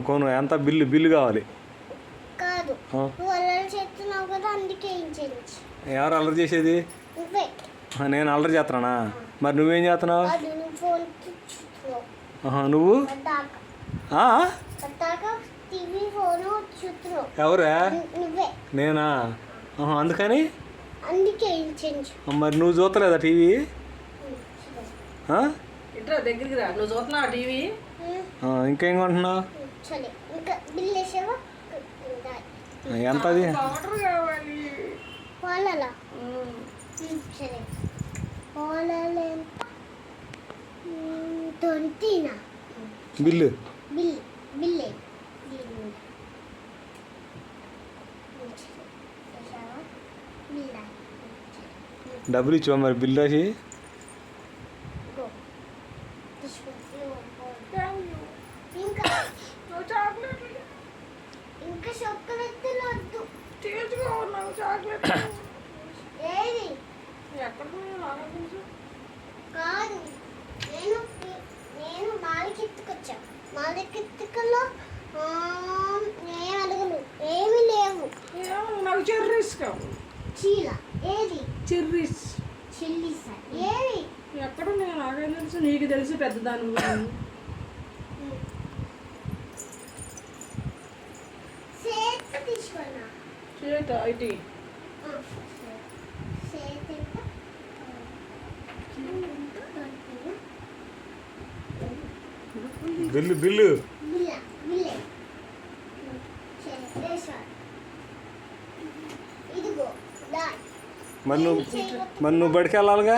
కొను. ఎంత బిల్లు కావాలి? కాదు, నువ్వు అల్లరి చేస్తున్నావు కదా, అందుకే ఎవరు అల్లరి చేసేది? నేను అల్లరి చేస్తున్నానా? మరి నువ్వేం చేస్తున్నావు? నువ్వు ఎవరా? నేనా? అందుకని మరి నువ్వు చూస్తలేదా టీవీ? దగ్గరికి రా, నువ్వు చూస్తున్నావా టీవీ? ఇంకేం కొంటున్నావు? ఎంత అది? బిల్లు డబ్బులు ఇచ్చావా మరి? బిల్లు రాసి కాదు, నేను మాలకెత్తుకొచ్చా. మాలకెత్తుకలో నేను అడగను, ఏమీ లేవు. నాకు చెర్రీస్ కావు. చీల ఏది? చెర్రీస్. చిల్లీసా ఏది? ఎక్కడ నాకేం తెలుసు, నీకు తెలుసు పెద్దదాని. తీసుకున్నా చేత ఐటీ బిల్లు మరి నువ్వు బడికి వెళ్ళాలిగా.